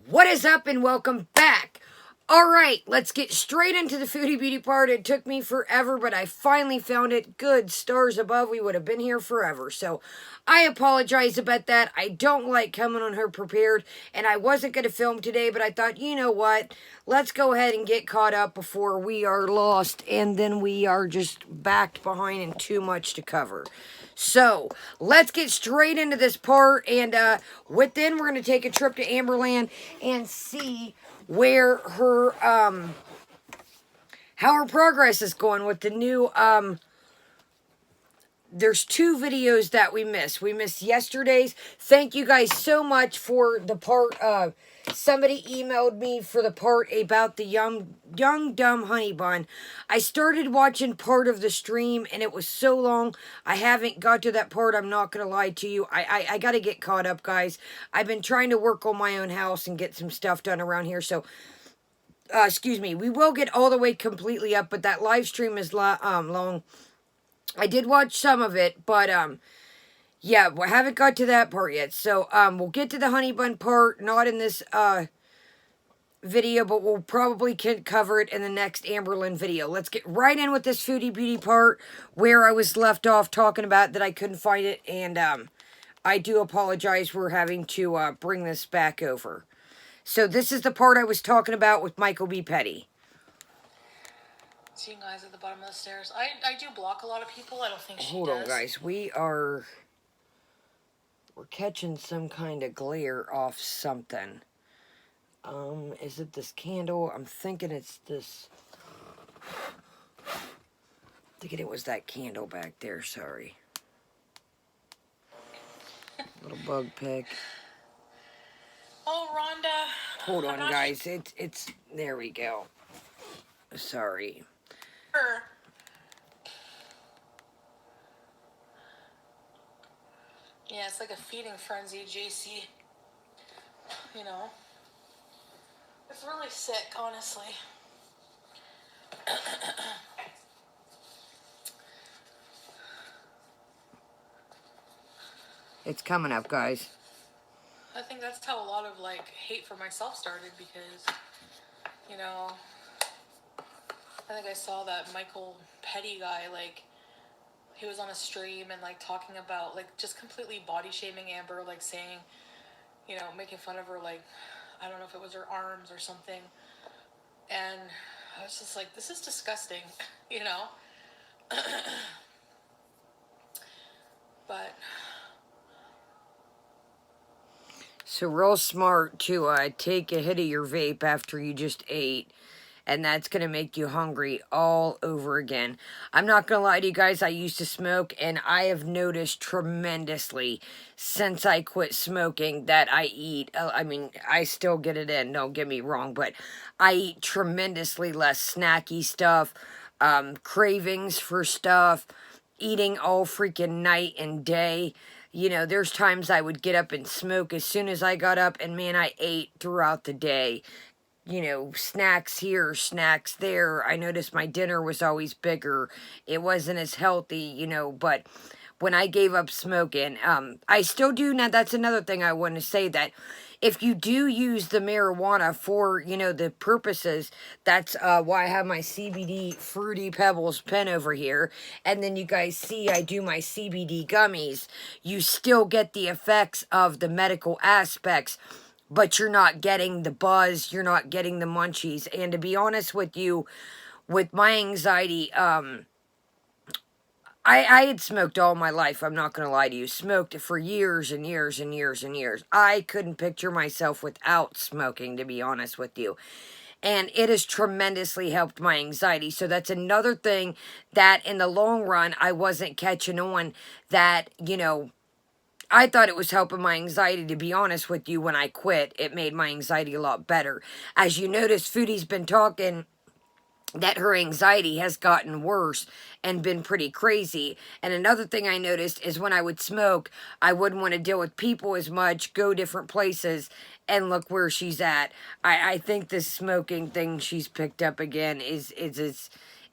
What is up and welcome back. Alright, let's get straight into the foodie beauty part. It took me forever, but I finally found it. Good stars above, we would have been here forever. So, I apologize about that. I don't like coming on her prepared, and I wasn't going to film today, but I thought, you know what? Let's go ahead and get caught up before we are lost, and then we are just backed behind and too much to cover. So, let's get straight into this part, and within, we're going to take a trip to Amberland and see where her, how her progress is going with the new, there's two videos that we missed. We missed yesterday's. Thank you guys so much for the part, somebody emailed me for the part about the young dumb honey bun. I started watching part of the stream and it was so long. I haven't got to that part. I'm not going to lie to you. I got to get caught up, guys. I've been trying to work on my own house and get some stuff done around here. So, excuse me. We will get all the way completely up, but that live stream is long. I did watch some of it, but, yeah, we haven't got to that part yet. So, we'll get to the honey bun part, not in this, video, but we'll probably cover it in the next Amberland video. Let's get right in with this foodie beauty part, where I was left off talking about that I couldn't find it, and, I do apologize for having to, bring this back over. So, this is the part I was talking about with Michael B. Petty. See you guys at the bottom of the stairs. I do block a lot of people. I don't think she Hold does. on, guys. We're catching some kind of glare off something. Is it this candle? I'm thinking it's this. Thinking it was that candle back there. Sorry. Little bug pick. Oh, Rhonda. Hold on, guys. It's. There we go. Sorry. Yeah, it's like a feeding frenzy, JC. You know? It's really sick, honestly. It's coming up, guys. I think that's how a lot of, like, hate for myself started because, you know, I think I saw that Michael Petty guy, like, he was on a stream and, like, talking about, like, just completely body shaming Amber, like, saying, you know, making fun of her, like, I don't know if it was her arms or something. And I was just like, this is disgusting, you know? But So real smart to take a hit of your vape after you just ate. And that's going to make you hungry all over again. I'm not going to lie to you guys, I used to smoke, and I have noticed tremendously since I quit smoking that I eat, I mean, I still get it in, don't get me wrong, but I eat tremendously less snacky stuff, cravings for stuff, eating all freaking night and day. You know, there's times I would get up and smoke as soon as I got up, and man, I ate throughout the day. You know, snacks here, snacks there. I noticed my dinner was always bigger. It wasn't as healthy, you know, but when I gave up smoking, I still do. Now, that's another thing I want to say, that if you do use the marijuana for, you know, the purposes, that's why I have my CBD Fruity Pebbles pen over here. And then you guys see I do my CBD gummies. You still get the effects of the medical aspects, but you're not getting the buzz, you're not getting the munchies. And to be honest with you, with my anxiety, I had smoked all my life, I'm not going to lie to you. Smoked for years and years and years and years. I couldn't picture myself without smoking, to be honest with you. And it has tremendously helped my anxiety. So that's another thing that in the long run, I wasn't catching on, that, you know, I thought it was helping my anxiety, to be honest with you. When I quit, it made my anxiety a lot better. As you notice, Foodie's been talking that her anxiety has gotten worse and been pretty crazy. And another thing I noticed is when I would smoke, I wouldn't want to deal with people as much, go different places, and look where she's at. I think this smoking thing she's picked up again is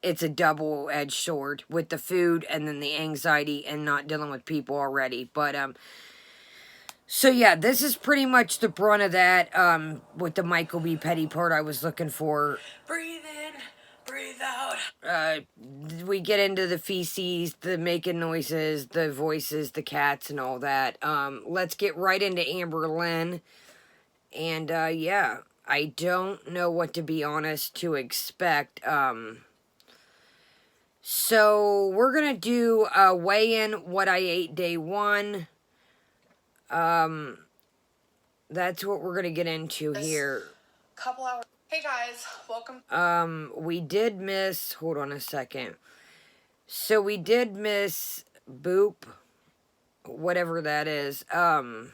it's a double-edged sword with the food and then the anxiety and not dealing with people already. But So yeah, this is pretty much the brunt of that, with the Michael B. Petty part I was looking for. Breathe in, breathe out. We get into the feces, the making noises, the voices, the cats, and all that. Let's get right into Amber Lynn. And, yeah, I don't know what, to be honest, to expect. So we're gonna do a weigh-in what I ate day one. That's what we're gonna get into here. Couple hours. Hey guys, welcome. We did miss, hold on a second. So we did miss Boop, whatever that is. I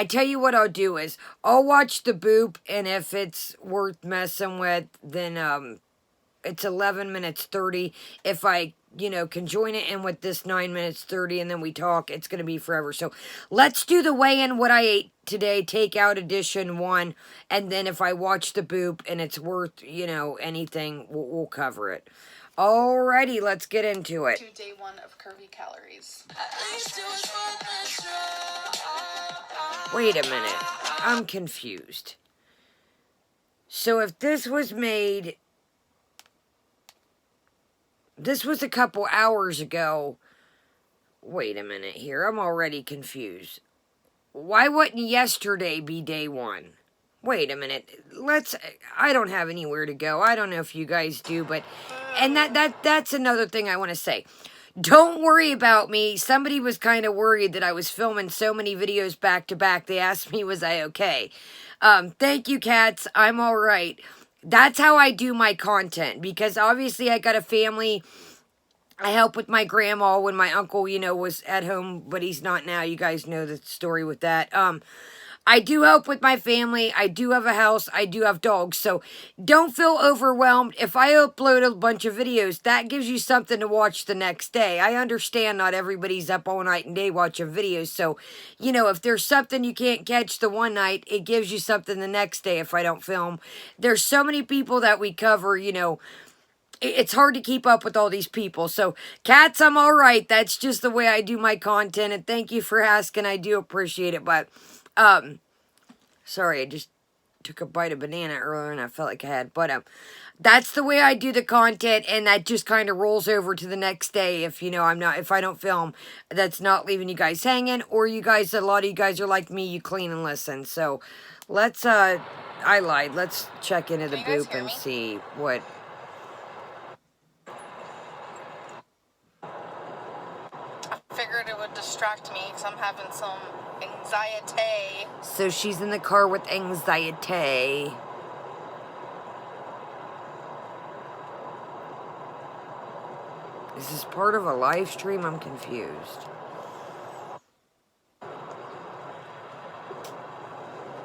tell you what I'll do is, I'll watch the Boop, and if it's worth messing with, then, it's 11 minutes 30. If I, can join it in with this 9 minutes 30 and then we talk, it's going to be forever. So let's do the weigh-in what I ate today, takeout edition 1. And then if I watch the Boop and it's worth, anything, we'll cover it. Alrighty, let's get into it. To day 1 of Curvy Calories. Wait a minute. I'm confused. So if this was made... This was a couple hours ago. Wait a minute here. I'm already confused. Why wouldn't yesterday be day 1? Wait a minute. I don't have anywhere to go. I don't know if you guys do, but... And that's another thing I want to say. Don't worry about me. Somebody was kind of worried that I was filming so many videos back to back. They asked me, was I okay? Thank you, cats. I'm all right. That's how I do my content, because obviously I got a family. I help with my grandma when my uncle, was at home, but he's not now. You guys know the story with that. I do help with my family. I do have a house. I do have dogs. So don't feel overwhelmed. If I upload a bunch of videos, that gives you something to watch the next day. I understand not everybody's up all night and day watching videos. So, if there's something you can't catch the one night, it gives you something the next day if I don't film. There's so many people that we cover, it's hard to keep up with all these people. So, cats, I'm all right. That's just the way I do my content. And thank you for asking. I do appreciate it. But, sorry, I just took a bite of banana earlier and I felt like I had. But, that's the way I do the content. And that just kind of rolls over to the next day. If, if I don't film, that's not leaving you guys hanging. Or a lot of you guys are like me, you clean and listen. So, let's, I lied. Let's check into the Boop and see what... Figured it would distract me because I'm having some anxiety. So she's in the car with anxiety. Is this part of a live stream? I'm confused.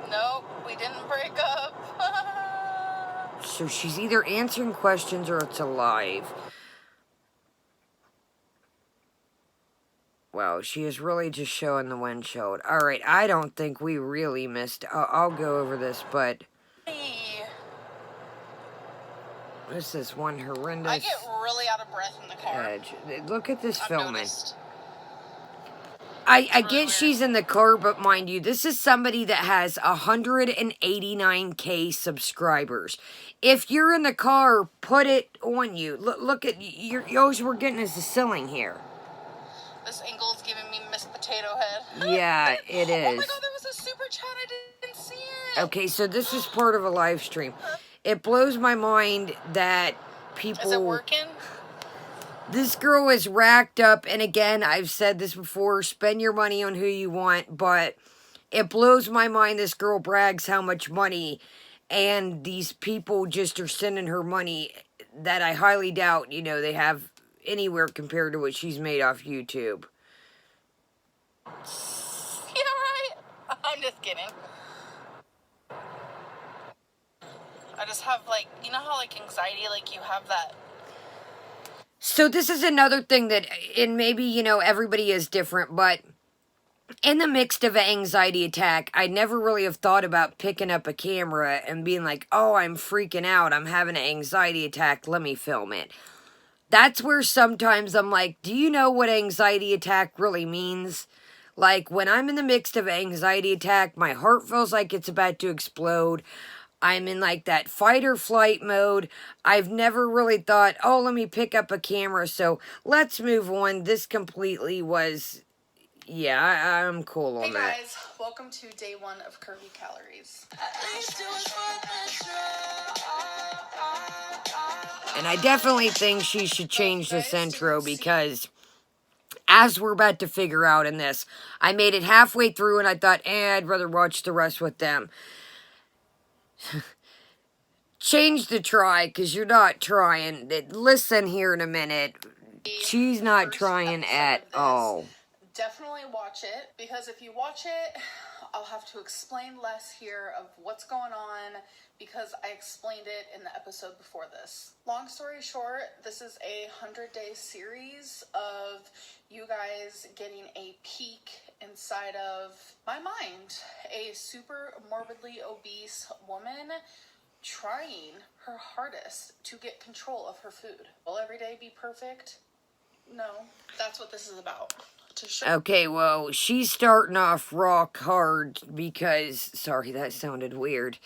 Nope, we didn't break up. So she's either answering questions or it's a live. Well, she is really just showing the windshield. Alright, I don't think we really missed... I'll go over this, but... Hey. This is one horrendous... I get really out of breath in the car. Edge. Look at this filming. Noticed. I get she's in the car, but mind you, this is somebody that has 189K subscribers. If you're in the car, put it on you. Look at... All we're getting is the ceiling here. This angle is giving me Miss Potato Head. Yeah, it is. Oh my god, there was a super chat. I didn't see it. Okay, so this is part of a live stream. It blows my mind that people... Is it working? This girl is racked up, and again, I've said this before, spend your money on who you want, but it blows my mind this girl brags how much money, and these people just are sending her money that I highly doubt, they have... anywhere compared to what she's made off YouTube. Yeah, right. I'm just kidding. I just have how anxiety, you have that. So this is another thing that, and maybe, everybody is different, but in the midst of an anxiety attack, I never really have thought about picking up a camera and being like, oh, I'm freaking out. I'm having an anxiety attack. Let me film it. That's where sometimes I'm like, do you know what anxiety attack really means? Like, when I'm in the midst of anxiety attack, my heart feels like it's about to explode. I'm in, like, that fight or flight mode. I've never really thought, oh, let me pick up a camera, so let's move on. This completely was, yeah, I'm cool on that. Hey guys, welcome to day 1 of Curvy Calories. And I definitely think she should change this intro because, as we're about to figure out in this, I made it halfway through and I thought, I'd rather watch the rest with them. Change the try, because you're not trying. Listen here in a minute. She's not trying at all. Definitely watch it, because if you watch it, I'll have to explain less here of what's going on, because I explained it in the episode before this. Long story short, this is a 100-day series of you guys getting a peek inside of my mind. A super morbidly obese woman trying her hardest to get control of her food. Will every day be perfect? No. That's what this is about. To show. Okay, well, she's starting off rock hard because, sorry, that sounded weird.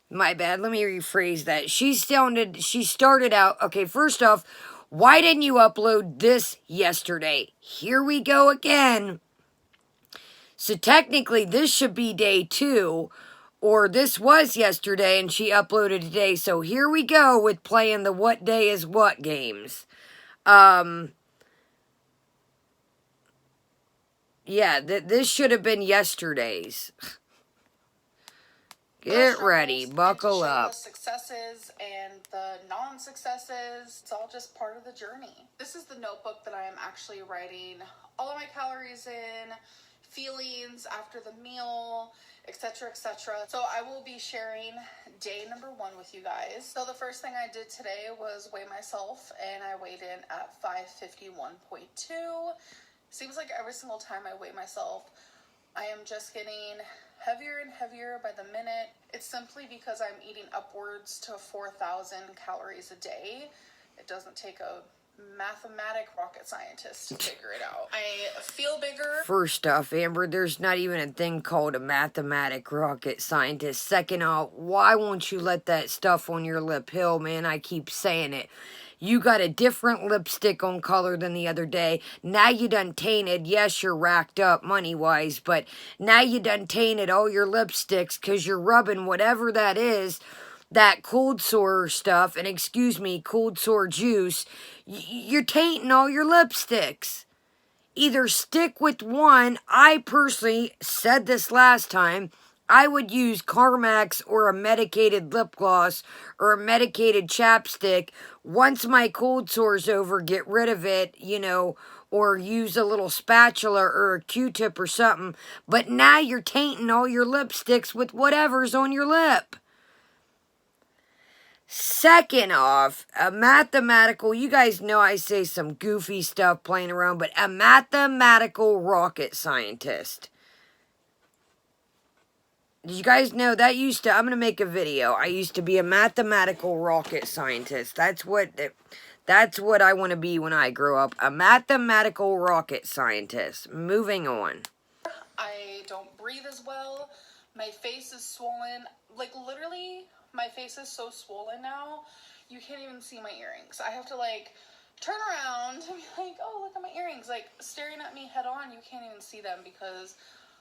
My bad, let me rephrase that. She started out, okay, first off, why didn't you upload this yesterday? Here we go again. So technically, this should be day 2, or this was yesterday and she uploaded today. So here we go with playing the what day is what games. Yeah, this should have been yesterday's. Get ready, buckle up. The successes and the non-successes, it's all just part of the journey. This is the notebook that I am actually writing all of my calories in, feelings after the meal, etc., etc. So I will be sharing day number 1 with you guys. So the first thing I did today was weigh myself, and I weighed in at 551.2. Seems like every single time I weigh myself, I am just getting heavier and heavier by the minute. It's simply because I'm eating upwards to 4,000 calories a day. It doesn't take a mathematic rocket scientist to figure it out. I feel bigger. First off, Amber, there's not even a thing called a mathematic rocket scientist. Second off, why won't you let that stuff on your lip heal, man? I keep saying it. You got a different lipstick on color than the other day. Now you done tainted. Yes, you're racked up money-wise, but now you done tainted all your lipsticks because you're rubbing whatever that is, that cold sore stuff, and excuse me, cold sore juice. You're tainting all your lipsticks. Either stick with one. I personally said this last time. I would use Carmex or a medicated lip gloss or a medicated chapstick. Once my cold sore's over, get rid of it, you know, or use a little spatula or a Q-tip or something. But now you're tainting all your lipsticks with whatever's on your lip. Second off, a mathematical, you guys know I say some goofy stuff playing around, but a mathematical rocket scientist. Did you guys know that I'm going to make a video. I used to be a mathematical rocket scientist. That's what I want to be when I grow up. A mathematical rocket scientist. Moving on. I don't breathe as well. My face is swollen. Like, literally, my face is so swollen now, you can't even see my earrings. I have to, like, turn around and be like, oh, look at my earrings. Like, staring at me head on, you can't even see them because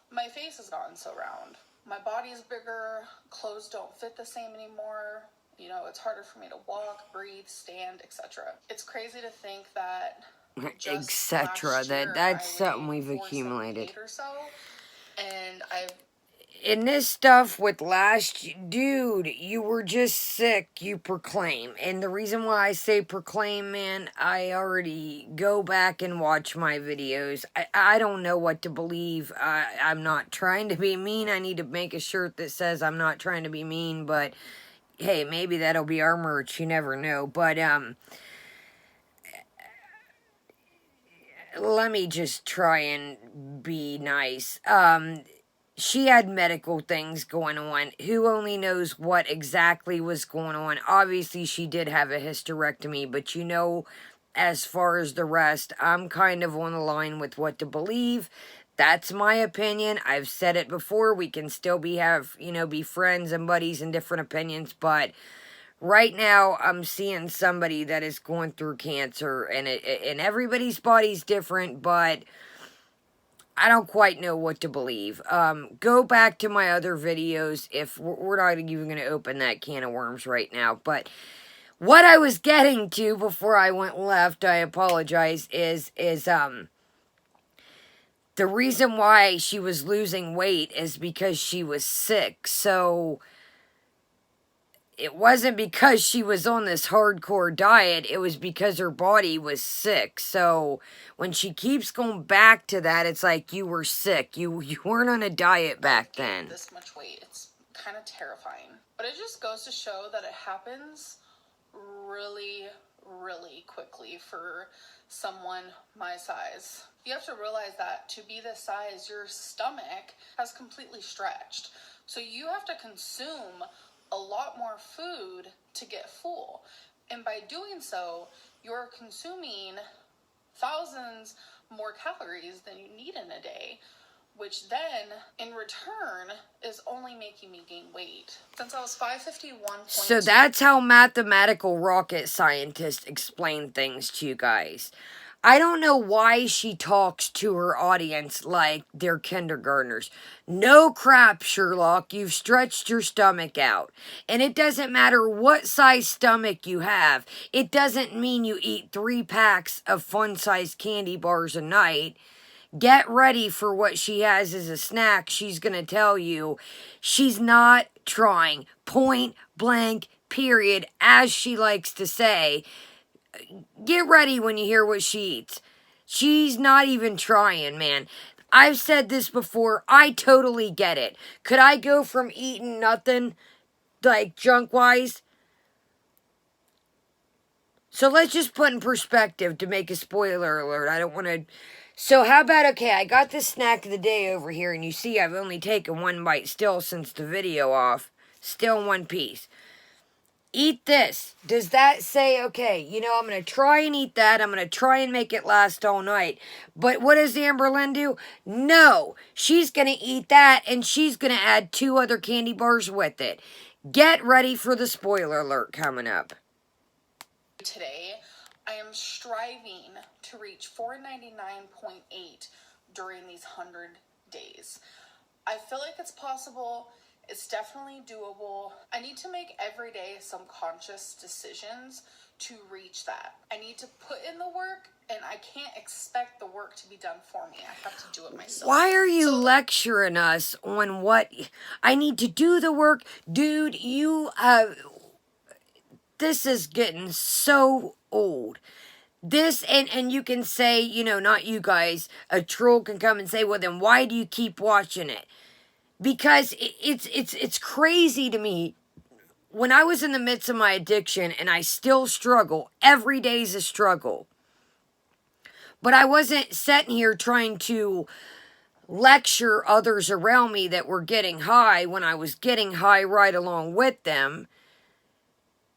my face has gotten so round. My body is bigger, clothes don't fit the same anymore. You know, it's harder for me to walk, breathe, stand, etc. It's crazy to think that etc. That's something we've accumulated. Or so, and I've in this stuff with dude, you were just sick, you proclaim. And the reason why I say proclaim, man, I already go back and watch my videos. I don't know what to believe. I'm not trying to be mean. I need to make a shirt that says I'm not trying to be mean, but hey, maybe that'll be our merch. You never know. But, let me just try and be nice. She had medical things going on. Who only knows what exactly was going on? Obviously, she did have a hysterectomy, but you know, as far as the rest, I'm kind of on the line with what to believe. That's my opinion. I've said it before. We can still be friends and buddies and different opinions, but right now I'm seeing somebody that is going through cancer, and everybody's body's different, but I don't quite know what to believe. Go back to my other videos if we're not even going to open that can of worms right now, but what I was getting to before I went left, I apologize, is the reason why she was losing weight is because she was sick. So it wasn't because she was on this hardcore diet. It was because her body was sick. So when she keeps going back to that, it's like you were sick. You weren't on a diet back then. This much weight, it's kind of terrifying. But it just goes to show that it happens really, really quickly for someone my size. You have to realize that to be this size, your stomach has completely stretched. So you have to consume a lot more food to get full. And by doing so, you're consuming thousands more calories than you need in a day, which then, in return, is only making me gain weight. Since I was 551.2... So that's how mathematical rocket scientists explain things to you guys. I don't know why she talks to her audience like they're kindergartners. No crap, Sherlock. You've stretched your stomach out. And it doesn't matter what size stomach you have. It doesn't mean you eat 3 packs of fun-sized candy bars a night. Get ready for what she has as a snack. She's going to tell you she's not trying. Point blank, period, as she likes to say. Get ready when you hear what she eats. She's not even trying, man. I've said this before. I totally get it. Could I go from eating nothing, like junk-wise? So let's just put in perspective to make a spoiler alert. I don't want to... So how about, okay, I got this snack of the day over here, and you see I've only taken 1 bite still since the video off. Still in 1 piece. Eat this. Does that say, okay, you know, I'm going to try and eat that. I'm going to try and make it last all night. But what does Amber Lynn do? No. She's going to eat that, and she's going to add 2 other candy bars with it. Get ready for the spoiler alert coming up. Today, I am striving to reach 499.8 during these 100 days. I feel like it's possible. It's definitely doable. I need to make every day some conscious decisions to reach that. I need to put in the work, and I can't expect the work to be done for me. I have to do it myself. Why are you lecturing us on what I need to do the work? Dude, this is getting so old. This, and you can say, you know, not you guys, a troll can come and say, well, then why do you keep watching it? Because it's crazy to me. When I was in the midst of my addiction, and I still struggle, every day's a struggle. But I wasn't sitting here trying to lecture others around me that were getting high when I was getting high right along with them.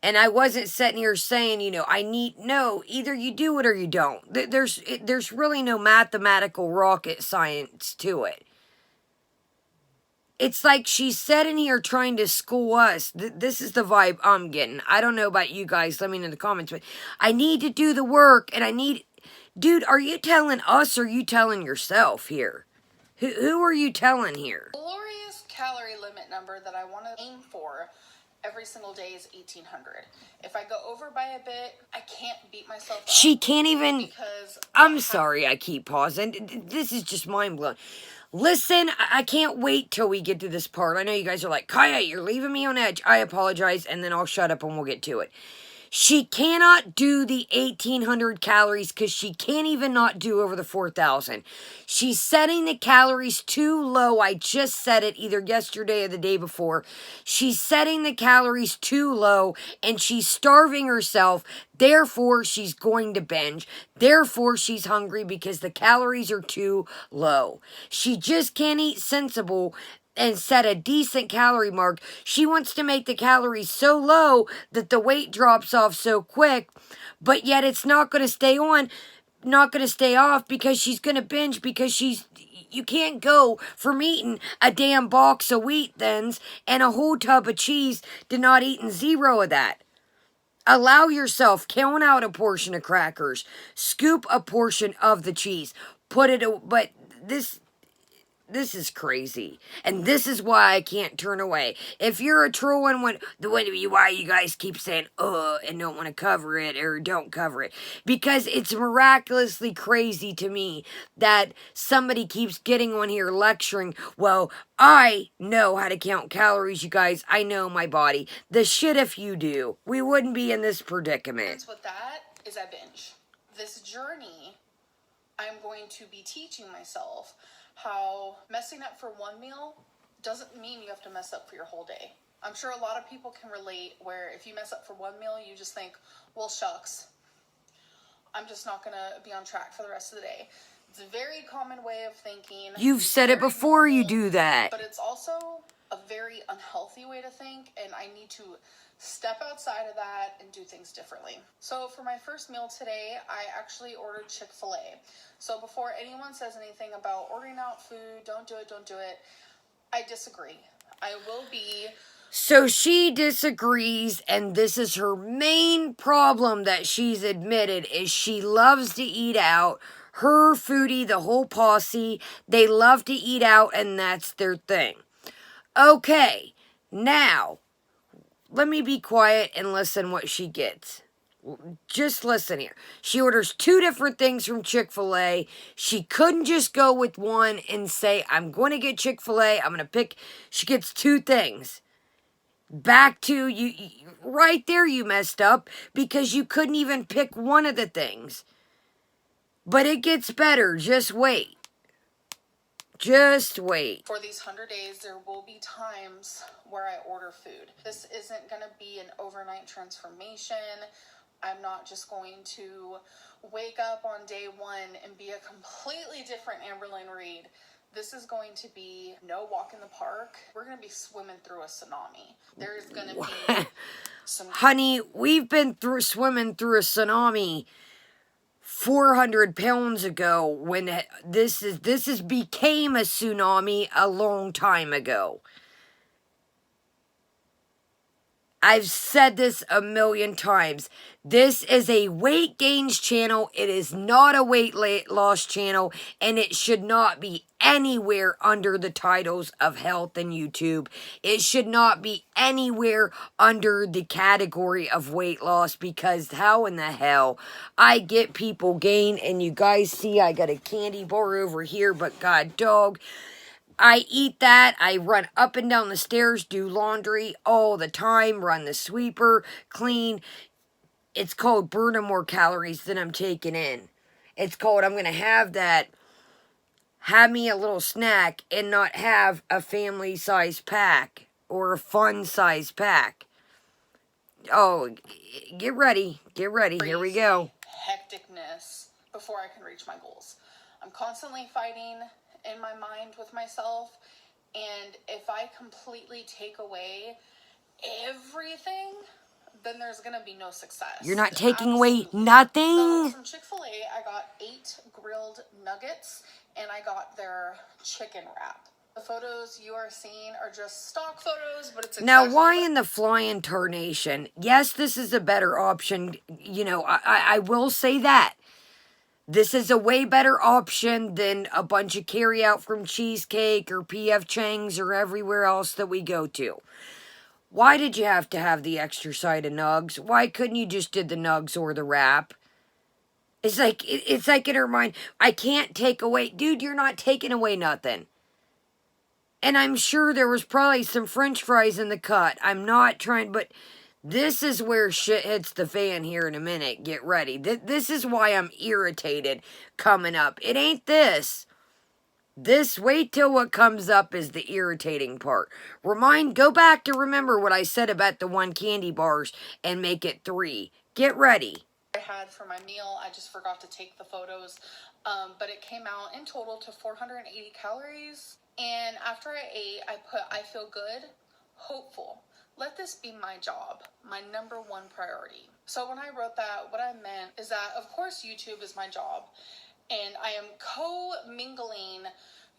And I wasn't sitting here saying, you know, no, either you do it or you don't. There's really no mathematical rocket science to it. It's like she's sitting here trying to school us. This is the vibe I'm getting. I don't know about you guys. Let me know in the comments. But I need to do the work. And Dude, are you telling us or are you telling yourself here? Who are you telling here? Glorious calorie limit number that I want to aim for every single day is 1,800. If I go over by a bit, I can't beat myself up. She can't even... Because I'm sorry I keep pausing. This is just mind-blowing. Listen, I can't wait till we get to this part. I know you guys are like, Kaya, you're leaving me on edge. I apologize, and then I'll shut up and we'll get to it. She cannot do the 1,800 calories because she can't even not do over the 4,000. She's setting the calories too low. I just said it either yesterday or the day before. She's setting the calories too low and she's starving herself. Therefore, she's going to binge. Therefore, she's hungry because the calories are too low. She just can't eat sensible and set a decent calorie mark. She wants to make the calories so low that the weight drops off so quick, but yet it's not going to stay off because she's going to binge because she's You can't go from eating a damn box of Wheat Thins and a whole tub of cheese to not eating zero of that. Allow yourself, count out a portion of crackers, scoop a portion of the cheese, put it, but this is crazy. And this is why I can't turn away. If you're a troll and why you guys keep saying, and don't want to cover it or don't cover it. Because it's miraculously crazy to me that somebody keeps getting on here lecturing, well, I know how to count calories, you guys. I know my body. The shit if you do. We wouldn't be in this predicament. With that is I binge. This journey, I'm going to be teaching myself how messing up for one meal doesn't mean you have to mess up for your whole day. I'm sure a lot of people can relate where if you mess up for one meal, you just think, well, shucks, I'm just not going to be on track for the rest of the day. It's a very common way of thinking. You've said it before you do that. But it's also a very unhealthy way to think, and I need to step outside of that and do things differently. So for my first meal today, I actually ordered Chick-fil-A. So before anyone says anything about ordering out food, don't do it, I disagree. I will be... So she disagrees, and this is her main problem that she's admitted, is she loves to eat out. Her, Foodie, the whole posse, they love to eat out, and that's their thing. Okay, now, let me be quiet and listen what she gets. Just listen here. She orders 2 different things from Chick-fil-A. She couldn't just go with one and say, I'm going to get Chick-fil-A. I'm going to pick. She gets 2 things. Back to you. Right there you messed up because you couldn't even pick one of the things. But it gets better. Just wait. Just wait. For these 100 days, there will be times where I order food. This isn't going to be an overnight transformation. I'm not just going to wake up on day 1 and be a completely different Amberlynn Reed. This is going to be no walk in the park. We're going to be swimming through a tsunami. There's going to be some... Honey, we've been swimming through a tsunami 400 pounds ago when this became a tsunami a long time ago. I've said this a million times. This is a weight gains channel. It is not a weight loss channel, and it should not be anywhere under the titles of health and YouTube. It should not be anywhere under the category of weight loss, because how in the hell I get people gain, and you guys see I got a candy bar over here, but god dog, I eat that, I run up and down the stairs, do laundry all the time, run the sweeper, clean. It's called burning more calories than I'm taking in. It's called I'm going to have that, have me a little snack and not have a family size pack or a fun size pack. Oh, get ready, here we go. Hecticness before I can reach my goals. I'm constantly fighting in my mind with myself, and if I completely take away everything, then there's gonna be no success. You're not taking away nothing? So from Chick-fil-A, I got 8 grilled nuggets, and I got their chicken wrap. The photos you are seeing are just stock photos, but it's now why in the flying tarnation? Yes, this is a better option. You know, I will say that. This is a way better option than a bunch of carry-out from Cheesecake or P.F. Chang's or everywhere else that we go to. Why did you have to have the extra side of nugs? Why couldn't you just did the nugs or the wrap? It's like in her mind, I can't take away. Dude, you're not taking away nothing. And I'm sure there was probably some French fries in the cut. I'm not trying, but... this is where shit hits the fan here in a minute. Get ready. This is why I'm irritated coming up. It ain't this. This, wait till what comes up is the irritating part. Go back to remember what I said about the 1 candy bars and make it 3. Get ready. I had for my meal, I just forgot to take the photos, but it came out in total to 480 calories. And after I ate, I feel good, hopeful. Let this be my job, my number 1 priority. So when I wrote that, what I meant is that, of course, YouTube is my job, and I am co-mingling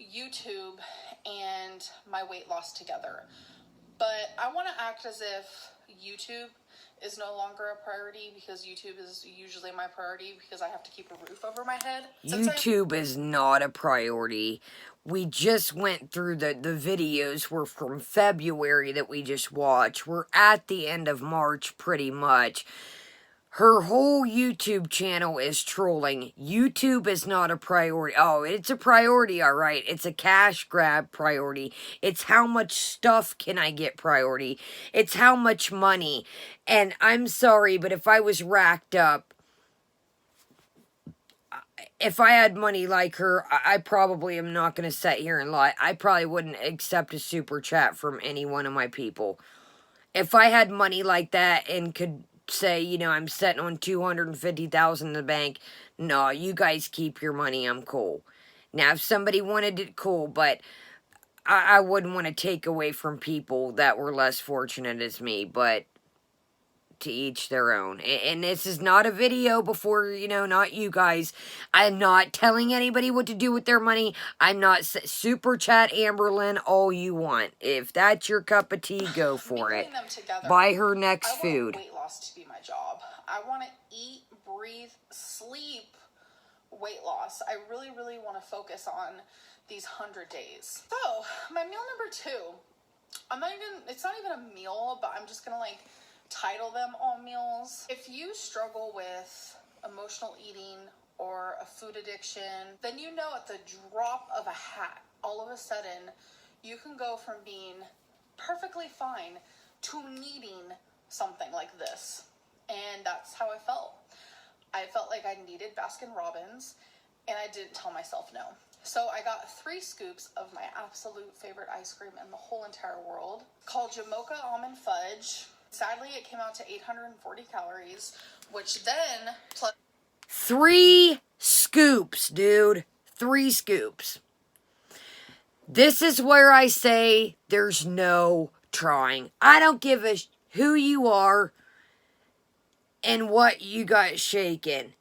YouTube and my weight loss together. But I want to act as if YouTube is no longer a priority, because YouTube is usually my priority because I have to keep a roof over my head. YouTube is not a priority. We just went through the videos were from February that we just watched. We're at the end of March pretty much. Her whole YouTube channel is trolling. YouTube is not a priority. Oh, it's a priority, all right. It's a cash grab priority. It's how much stuff can I get priority. It's how much money. And I'm sorry, but if I was racked up, if I had money like her, I probably am not going to sit here and lie. I probably wouldn't accept a super chat from any one of my people. If I had money like that and could say, you know, I'm sitting on $250,000 in the bank, no, you guys keep your money, I'm cool. Now, if somebody wanted it, cool, but I wouldn't want to take away from people that were less fortunate as me, but to each their own. And this is not a video before, you know, not you guys. I'm not telling anybody what to do with their money. I'm not super chat Amberlynn all you want. If that's your cup of tea, go for it. Buy her next food. I want weight loss to be my job. I want to eat, breathe, sleep weight loss. I really, really want to focus on these 100 days. So, my meal number 2, it's not even a meal, but I'm just going to like title them all meals. If you struggle with emotional eating or a food addiction, then you know at the drop of a hat, all of a sudden, you can go from being perfectly fine to needing something like this. And that's how I felt. I felt like I needed Baskin Robbins, and I didn't tell myself no. So I got 3 scoops of my absolute favorite ice cream in the whole entire world, called Jamocha Almond Fudge. Sadly, it came out to 840 calories, which then plus 3 scoops, dude. 3 scoops. This is where I say there's no trying. I don't give a who you are and what you got shaken.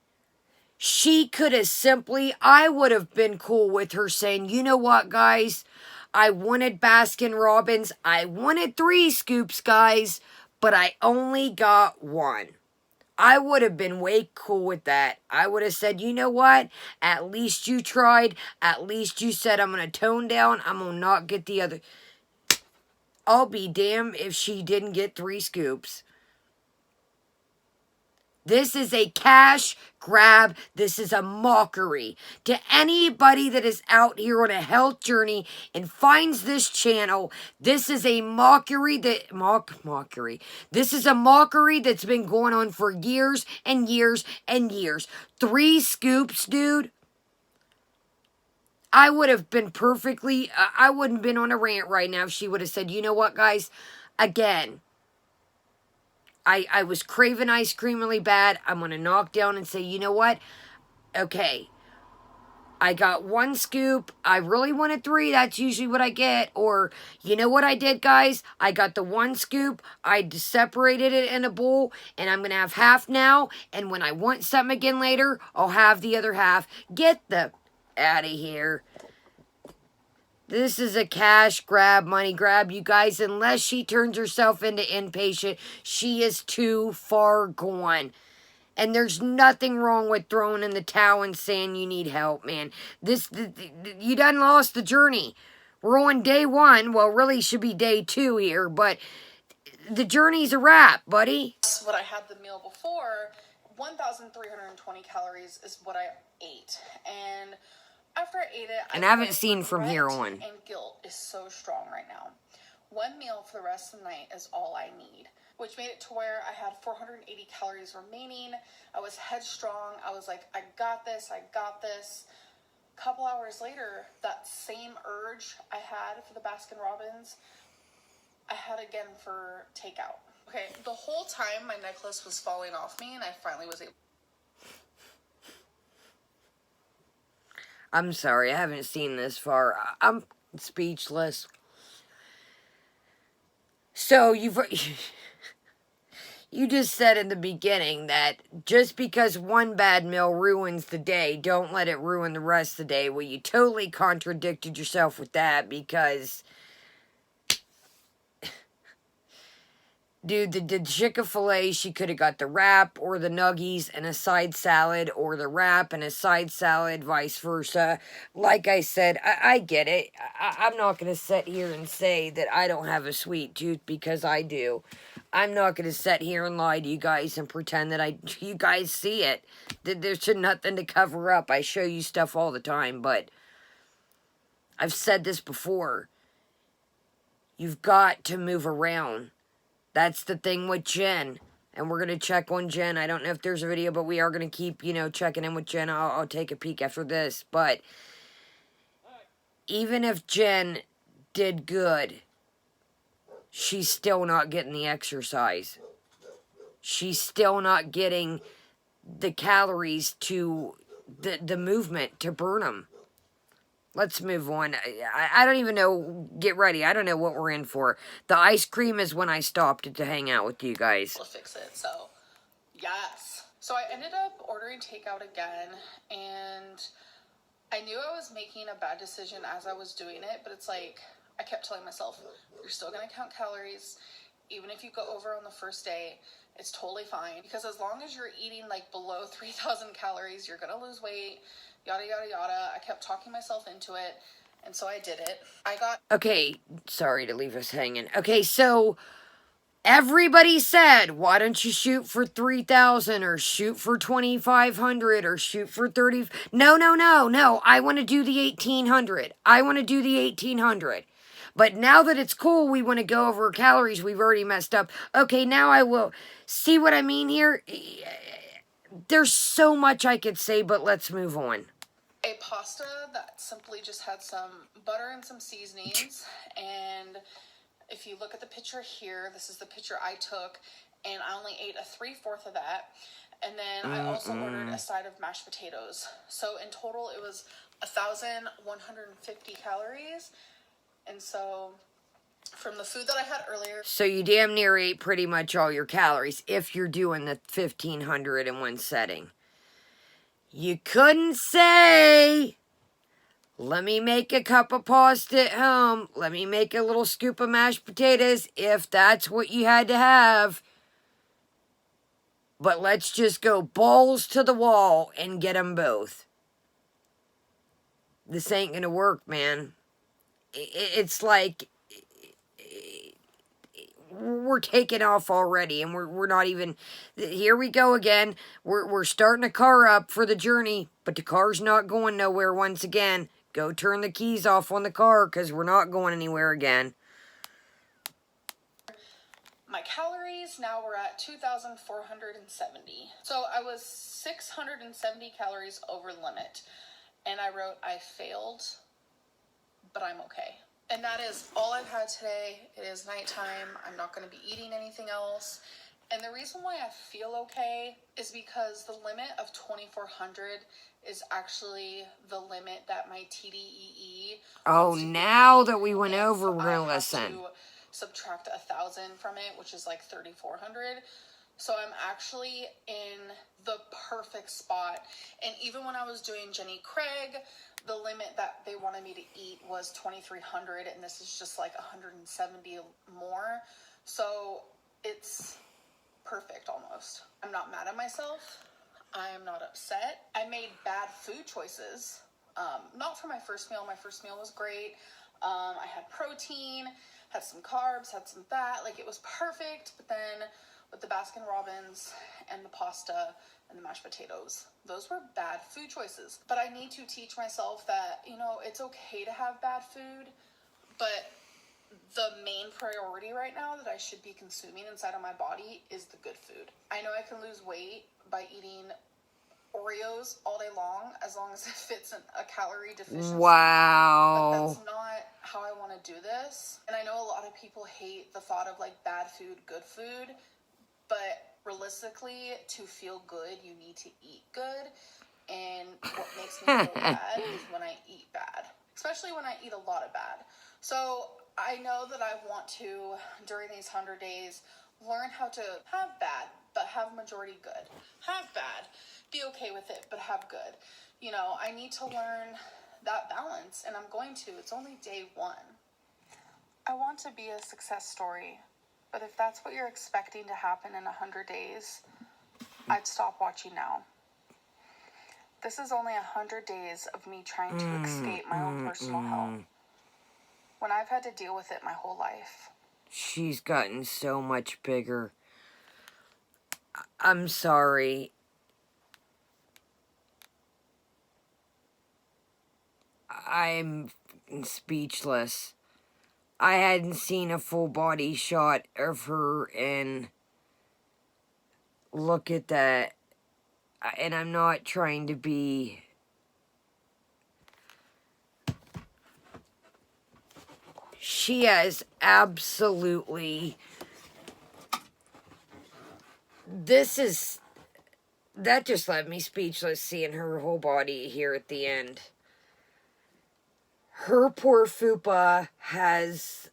She could have simply, I would have been cool with her saying, you know what, guys? I wanted Baskin Robbins. I wanted 3 scoops, guys, but I only got 1. I would have been way cool with that. I would have said, you know what? At least you tried. At least you said, I'm going to tone down. I'm going to not get the other. I'll be damned if she didn't get 3 scoops. This is a cash grab. This is a mockery. To anybody that is out here on a health journey and finds this channel, this is a mockery mockery. This is a mockery that's been going on for years and years and years. 3 scoops, dude. I would have been perfectly, I wouldn't have been on a rant right now if she would have said, you know what, guys? Again, I was craving ice cream really bad. I'm going to knock down and say, you know what? Okay, I got 1 scoop. I really wanted 3. That's usually what I get. Or, you know what I did, guys? I got the 1 scoop. I separated it in a bowl, and I'm going to have half now. And when I want something again later, I'll have the other half. Get the out of here. This is a cash grab, money grab, you guys. Unless she turns herself into inpatient, she is too far gone. And there's nothing wrong with throwing in the towel and saying you need help, man. You done lost the journey. We're on day 1. Well, really should be day 2 here, but the journey's a wrap, buddy. What I had the meal before, 1,320 calories is what I ate. And after I ate it, I haven't seen from here on. And guilt is so strong right now. 1 meal for the rest of the night is all I need, which made it to where I had 480 calories remaining. I was headstrong. I was like, I got this. A couple hours later, that same urge I had for the Baskin Robbins, I had again for takeout. Okay, the whole time my necklace was falling off me, and I finally was able. I'm sorry, I haven't seen this far. I'm speechless. So You just said in the beginning that just because one bad meal ruins the day, don't let it ruin the rest of the day. Well, you totally contradicted yourself with that because, dude, the Chick-fil-A, she could have got the wrap or the nuggies and a side salad, or the wrap and a side salad, vice versa. Like I said, I get it. I'm not going to sit here and say that I don't have a sweet tooth, because I do. I'm not going to sit here and lie to you guys and pretend that you guys see it. There's nothing to cover up. I show you stuff all the time, but I've said this before. You've got to move around. That's the thing with Jen. And we're going to check on Jen. I don't know if there's a video, but we are going to keep, checking in with Jen. I'll take a peek after this. But even if Jen did good, she's still not getting the exercise. She's still not getting the calories to the movement to burn them. Let's move on. I don't even know. Get ready. I don't know what we're in for. The ice cream is when I stopped to hang out with you guys. To fix it. So, yes. So I ended up ordering takeout again, and I knew I was making a bad decision as I was doing it, but it's like, I kept telling myself, you're still going to count calories. Even if you go over on the first day, it's totally fine. Because as long as you're eating like below 3,000 calories, you're going to lose weight, yada, yada, yada. I kept talking myself into it, and so I did it. Okay, sorry to leave us hanging. Okay, so everybody said, why don't you shoot for 3,000 or shoot for 2,500 or shoot for 30? No. I want to do the 1,800. I want to do the 1,800. But now that it's cool, we want to go over calories we've already messed up. Okay, now I will. See what I mean here? There's so much I could say, but let's move on. A pasta that simply just had some butter and some seasonings, and if you look at the picture here, this is the picture I took, and I only ate a 3/4 of that. And then I also ordered a side of mashed potatoes. So in total, it was 1,150 calories. And so from the food that I had earlier. So you damn near ate pretty much all your calories if you're doing the 1,500 in one setting. You couldn't say, let me make a cup of pasta at home. Let me make a little scoop of mashed potatoes if that's what you had to have. But let's just go balls to the wall and get them both. This ain't gonna work, man. It's like we're taking off already, and we're not even. Here we go again. We're starting a car up for the journey, but the car's not going nowhere once again. Go turn the keys off on the car, because we're not going anywhere again. My calories now were at 2,470. So I was 670 calories over limit. And I wrote, I failed, but I'm okay. And that is all I've had today. It is nighttime. I'm not going to be eating anything else. And the reason why I feel okay is because the limit of 2,400 is actually the limit that my TDEE. Oh, now that we went over, we're going to listen. Subtract 1,000 from it, which is like 3,400. So I'm actually in the perfect spot. And even when I was doing Jenny Craig, the limit that they wanted me to eat was 2,300, and this is just like 170 more. So it's perfect almost. I'm not mad at myself. I am not upset. I made bad food choices. Not for my first meal. My first meal was great. I had protein, had some carbs, had some fat. Like, it was perfect. But then with the Baskin Robbins and the pasta and the mashed potatoes, those were bad food choices. But I need to teach myself that, it's okay to have bad food, but the main priority right now that I should be consuming inside of my body is the good food. I know I can lose weight by eating Oreos all day long, as long as it fits in a calorie deficiency. Wow. But that's not how I want to do this. And I know a lot of people hate the thought of like bad food, good food, but realistically, to feel good, you need to eat good. And what makes me feel bad is when I eat bad, especially when I eat a lot of bad. So I know that I want to, during these 100 days, Learn how to have bad, but have majority good. Have bad, be okay with it, but have good. You know, I need to learn that balance, and I'm going to. It's only day one. I want to be a success story, but if that's what you're expecting to happen in 100 days, I'd stop watching now. This is only 100 days of me trying to escape my own personal hell, when I've had to deal with it my whole life. She's gotten so much bigger. I'm sorry. I'm speechless. I hadn't seen a full body shot of her, and look at that. And I'm not trying to be... She has absolutely... That just left me speechless, seeing her whole body here at the end. Her poor fupa has...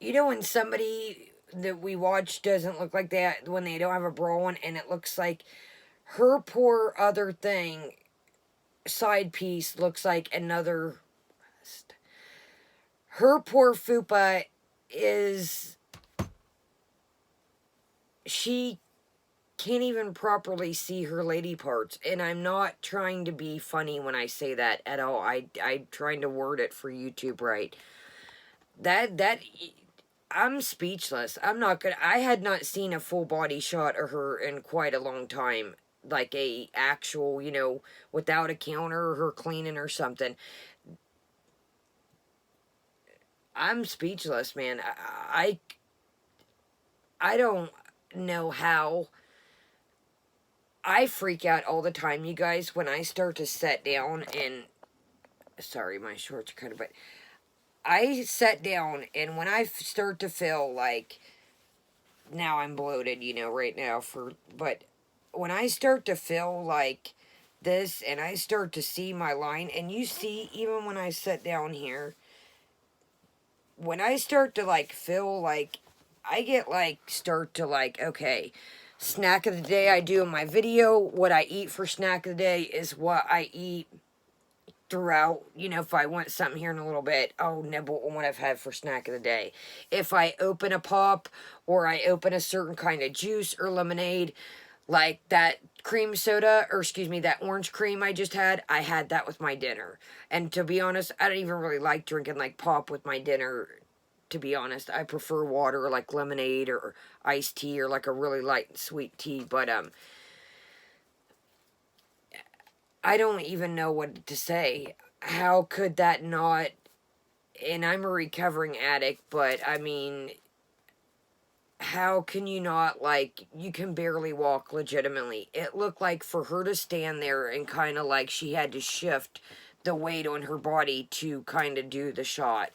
You know when somebody that we watch doesn't look like that, when they don't have a bra on, and it looks like her poor other thing, side piece, looks like another... Her poor fupa is... She can't even properly see her lady parts, and I'm not trying to be funny when I say that at all. I'm trying to word it for YouTube right. I'm speechless. I'm not gonna... I had not seen a full body shot of her in quite a long time. Like a actual, you know, without a counter or her cleaning or something. I'm speechless, man. I don't know how. I freak out all the time, you guys, when I start to sit down and... Sorry, my shorts are kind of... But I sit down, and when I start to feel like... Now I'm bloated, you know, right now. But when I start to feel like this, and I start to see my line, and you see, even when I sit down here, when I start to, like, feel like... I get, like, start to, like, okay... Snack of the day I do in my video. What I eat for snack of the day is what I eat throughout. You know, if I want something here in a little bit, I'll nibble on what I've had for snack of the day. If I open a pop or I open a certain kind of juice or lemonade, like that cream soda, or excuse me, that orange cream I just had, I had that with my dinner. And to be honest, I don't even really like drinking like pop with my dinner. To be honest, I prefer water, like lemonade or iced tea, or like a really light and sweet tea. But I don't even know what to say. How could that not? And I'm a recovering addict, but I mean, how can you not, like, you can barely walk legitimately. It looked like for her to stand there and kind of like she had to shift the weight on her body to kind of do the shot.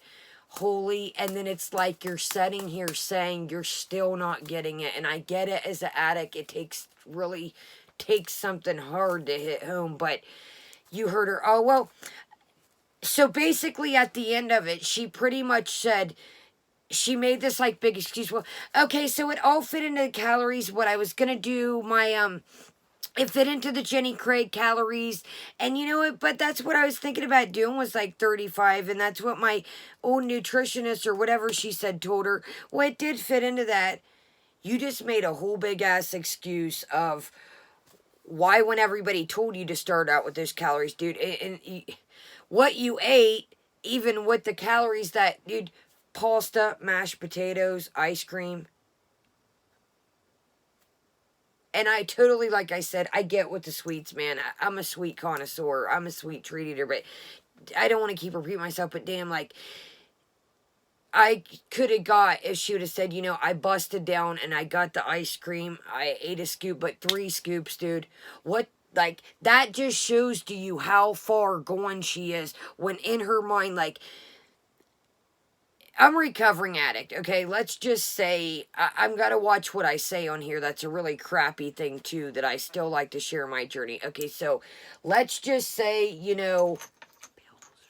Holy, and then it's like you're sitting here saying you're still not getting it, and I get it as an addict, it really takes something hard to hit home, but you heard her, oh, well, so basically at the end of it, she pretty much said, she made this, like, big excuse, well, okay, so it all fit into the calories, what I was gonna do, it fit into the Jenny Craig calories, and you know what, but that's what I was thinking about doing was like 35, and that's what my old nutritionist or whatever she said told her. Well, it did fit into that. You just made a whole big ass excuse of why when everybody told you to start out with those calories, dude, and what you ate, even with the calories that, dude, pasta, mashed potatoes, ice cream. And I totally, like I said, I get with the sweets, man. I'm a sweet connoisseur. I'm a sweet treat eater, but I don't want to keep repeating myself, but damn, like, I could have got, if she would have said, you know, I busted down and I got the ice cream. I ate a scoop, but 3 scoops, dude. What, like, that just shows to you how far gone she is when in her mind, like, I'm a recovering addict, okay? Let's just say, I'm gotta watch what I say on here. That's a really crappy thing, too, that I still like to share my journey. Okay, so, let's just say, you know,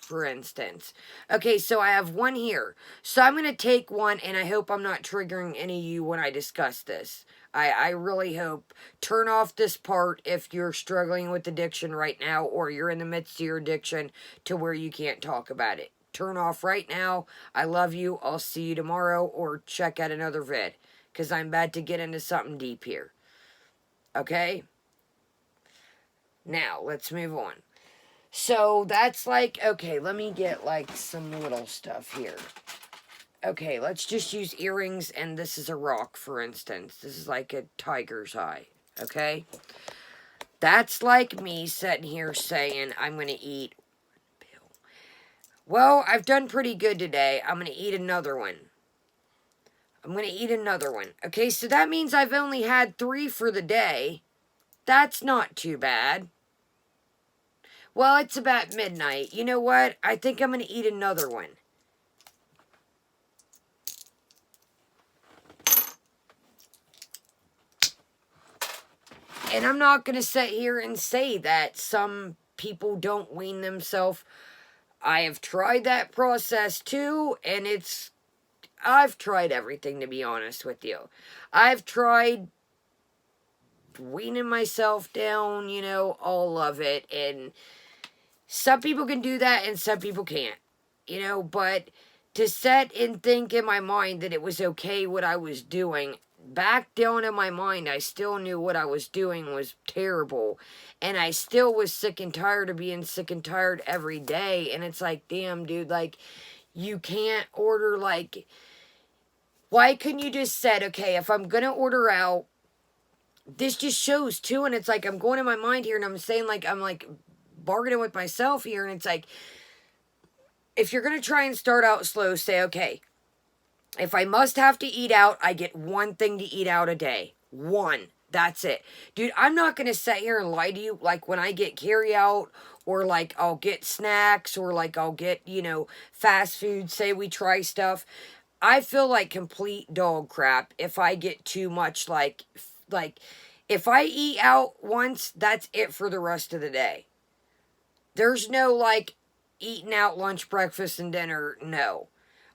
for instance. Okay, so I have one here. So I'm going to take one, and I hope I'm not triggering any of you when I discuss this. I really hope. Turn off this part if you're struggling with addiction right now, or you're in the midst of your addiction to where you can't talk about it. Turn off right now. I love you. I'll see you tomorrow, or check out another vid, because I'm about to get into something deep here. Okay? Now, let's move on. So, that's like, okay, let me get like some little stuff here. Okay, let's just use earrings, and this is a rock, for instance. This is like a tiger's eye, okay? That's like me sitting here saying, I'm going to eat. Well, I've done pretty good today. I'm going to eat another one. I'm going to eat another one. Okay, so that means I've only had 3 for the day. That's not too bad. Well, it's about midnight. You know what? I think I'm going to eat another one. And I'm not going to sit here and say that some people don't wean themselves. I have tried that process too, and I've tried everything, to be honest with you. I've tried weaning myself down, you know, all of it, and some people can do that and some people can't, you know, but to sit and think in my mind that it was okay what I was doing, back down in my mind, I still knew what I was doing was terrible. And I still was sick and tired of being sick and tired every day. And it's like, damn, dude, like, you can't order, like, why couldn't you just said, okay, if I'm going to order out, this just shows too. And it's like, I'm going in my mind here and I'm saying, like, I'm like bargaining with myself here. And it's like, if you're going to try and start out slow, say, okay, if I must have to eat out, I get one thing to eat out a day. One. That's it. Dude, I'm not going to sit here and lie to you. Like, when I get carry out, or like I'll get snacks, or like I'll get, you know, fast food, say we try stuff. I feel like complete dog crap if I get too much, like, if I eat out once, that's it for the rest of the day. There's no, like, eating out lunch, breakfast, and dinner. No.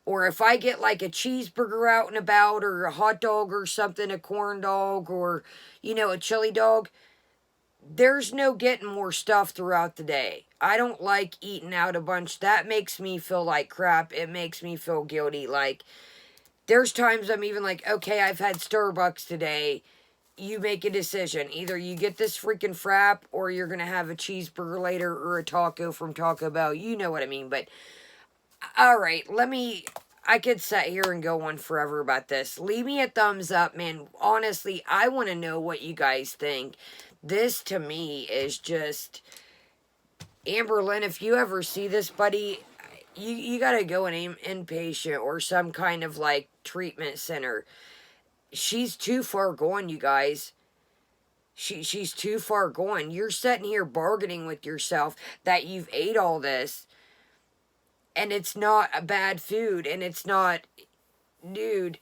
Or if I get like a cheeseburger out and about, or a hot dog or something, a corn dog, or, you know, a chili dog, there's no getting more stuff throughout the day. I don't like eating out a bunch. That makes me feel like crap. It makes me feel guilty. Like, there's times I'm even like, okay, I've had Starbucks today. You make a decision. Either you get this freaking frap, or you're going to have a cheeseburger later, or a taco from Taco Bell. You know what I mean, but alright, I could sit here and go on forever about this. Leave me a thumbs up, man. Honestly, I want to know what you guys think. This, to me, is just... Amberlynn, if you ever see this, buddy, you gotta go in inpatient or some kind of, like, treatment center. She's too far gone, you guys. She's too far gone. You're sitting here bargaining with yourself that you've ate all this, and it's not a bad food, and it's not... Dude,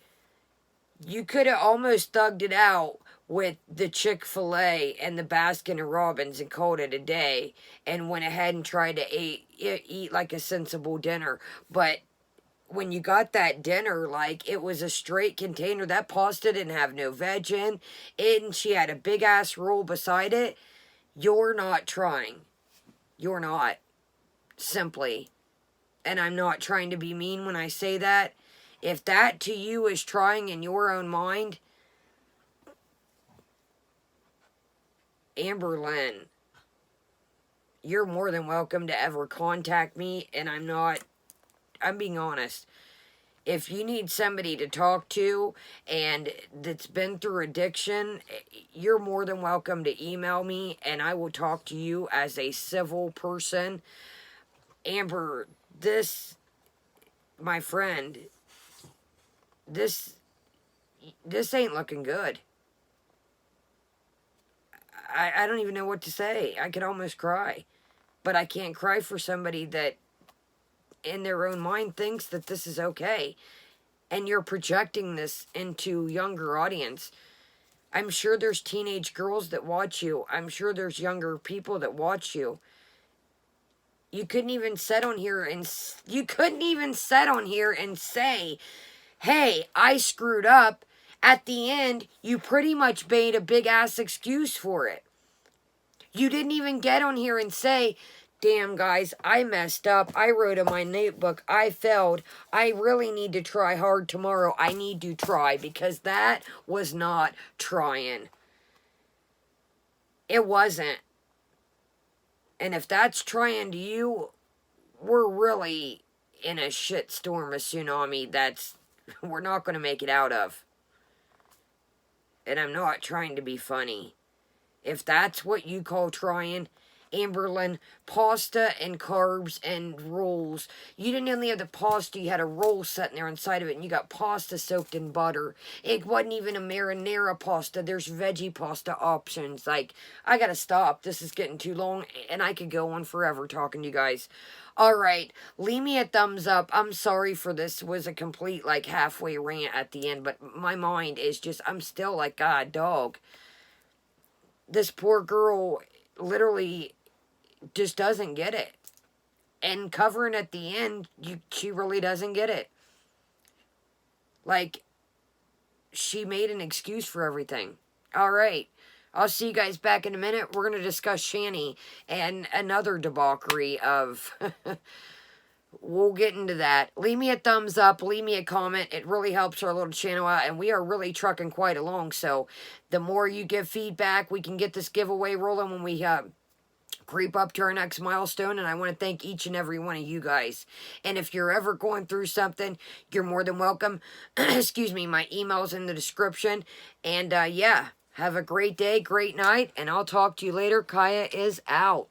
you could have almost thugged it out with the Chick-fil-A and the Baskin & Robbins and called it a day, and went ahead and tried to eat like a sensible dinner. But when you got that dinner, like, it was a straight container. That pasta didn't have no veg in, and she had a big-ass roll beside it. You're not trying. You're not. Simply. And I'm not trying to be mean when I say that. If that to you is trying in your own mind, Amberlynn, you're more than welcome to ever contact me, and I'm being honest. If you need somebody to talk to and that's been through addiction, you're more than welcome to email me, and I will talk to you as a civil person. Amber, this, my friend, this ain't looking good. I don't even know what to say. I could almost cry. But I can't cry for somebody that in their own mind thinks that this is okay. And you're projecting this into younger audience. I'm sure there's teenage girls that watch you. I'm sure there's younger people that watch you. You couldn't even sit on here and say, hey, I screwed up. At the end, you pretty much made a big ass excuse for it. You didn't even get on here and say, damn guys, I messed up. I wrote in my notebook, I failed. I really need to try hard tomorrow. I need to try, because that was not trying. It wasn't. And if that's trying to you, we're really in a shitstorm, a tsunami that's we're not going to make it out of. And I'm not trying to be funny. If that's what you call trying, Amberlynn, pasta and carbs and rolls. You didn't only have the pasta, you had a roll sitting there inside of it, and you got pasta soaked in butter. It wasn't even a marinara pasta. There's veggie pasta options. Like, I gotta stop. This is getting too long, and I could go on forever talking to you guys. Alright, leave me a thumbs up. I'm sorry for this. It was a complete, like, halfway rant at the end, but my mind is just, I'm still like, God, dog. This poor girl literally just doesn't get it. And covering at the end, she really doesn't get it. Like, she made an excuse for everything. Alright. I'll see you guys back in a minute. We're going to discuss Shanny and another debauchery of... We'll get into that. Leave me a thumbs up. Leave me a comment. It really helps our little channel out. And we are really trucking quite along. So the more you give feedback, we can get this giveaway rolling when we creep up to our next milestone. And I want to thank each and every one of you guys. And if you're ever going through something, you're more than welcome. Excuse me. My email's in the description. And yeah, have a great day, great night. And I'll talk to you later. Kaya is out.